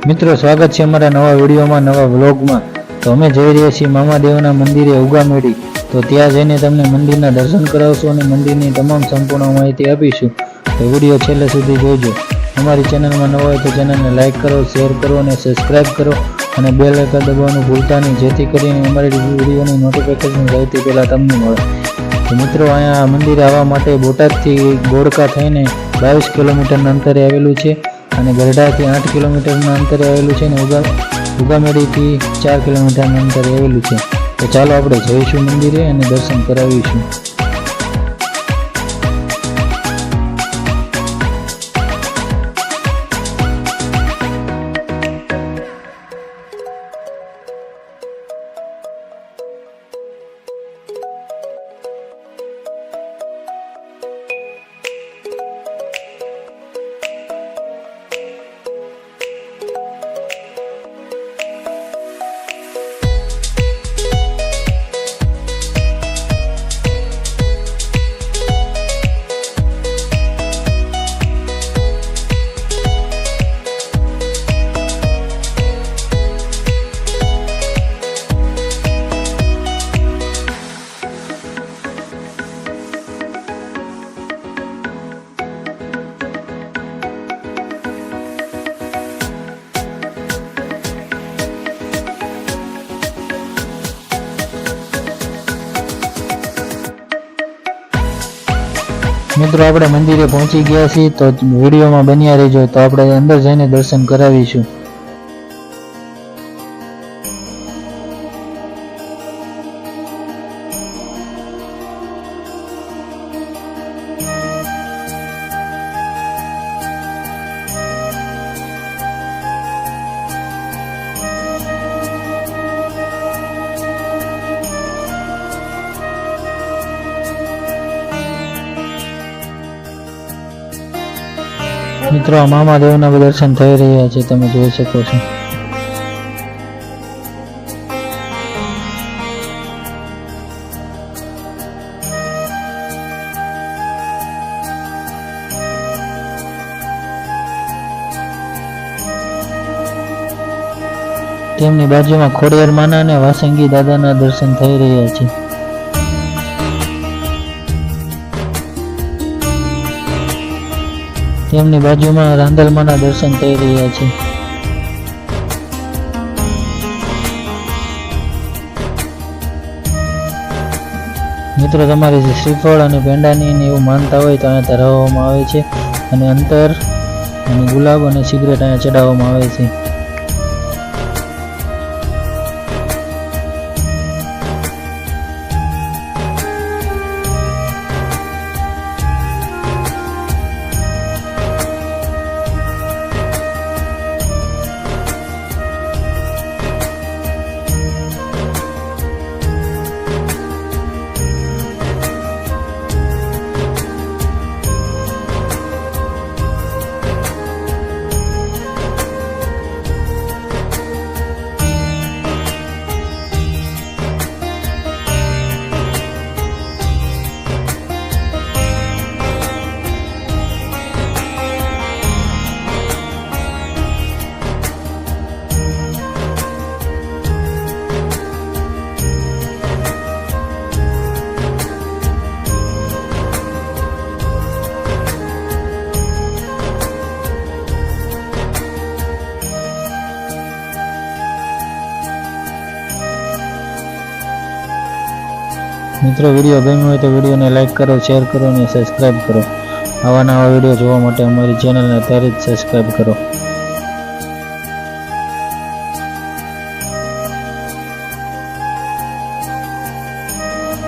મિત્રો સ્વાગત છે અમારા નવા વિડીયોમાં, નવા વ્લોગમાં। તો અમે જઈ રહ્યા છીએ મામાદેવના મંદિરે ઉગામેડી। તો ત્યાં જઈને તમને મંદિરના દર્શન કરાવશું અને મંદિરની તમામ સંપૂર્ણ માહિતી આપીશું। તો વિડીયો છેલ્લે સુધી જોજો। અમારી ચેનલમાં નવા હોય તો ચેનલને લાઇક કરો, શેર કરો અને સબસ્ક્રાઇબ કરો અને બેલ આઇકન દબાવવાનું ભૂલતા નહીં, જેથી કરીને અમારી વિડીયોની નોટિફિકેશન સૌથી પહેલાં તમને મળે। તો મિત્રો, અહીંયા મંદિરે આવવા માટે બોટાદથી ગોળકા થઈને 22 કિલોમીટરના અંતરે આવેલું છે અને ગરડાથી 8 કિલોમીટરના અંતરે આવેલું છે અને ઉગામેડીથી 4 કિલોમીટરના અંતરે આવેલું છે। તો ચાલો આપણે જઈશું મંદિરે અને દર્શન કરાવીશું। મિત્રો, આપણે મંદિરે પહોંચી ગયા છીએ, તો વિડીયોમાં બન્યા રહેજો। તો આપણે અંદર જઈને દર્શન કરાવીશું। મિત્રો, આ મામાદેવના દર્શન થઈ રહ્યા છે, તમે જોઈ શકો છો। તેમની બાજુમાં ખોડિયાર માના અને વાસંગી દાદાના દર્શન થઈ રહ્યા છે। તેમની બાજુમાં રાંદલમાના દર્શન થઈ રહ્યા છે। મિત્રો, તમારે જે શ્રીફળ અને પેંડાની એવું માનતા હોય તો અહીંયા ધરાવવામાં આવે છે અને અંતર અને ગુલાબ અને સિગરેટ અહીંયા ચડાવવામાં આવે છે। મિત્રો, વિડીયો ગમ્યો હોય તો વિડીયોને લાઇક કરો, શેર કરો અને સબસ્ક્રાઇબ કરો। આવા નવા વિડીયો જોવા માટે અમારી ચેનલને અત્યારે જ સબસ્ક્રાઇબ કરો।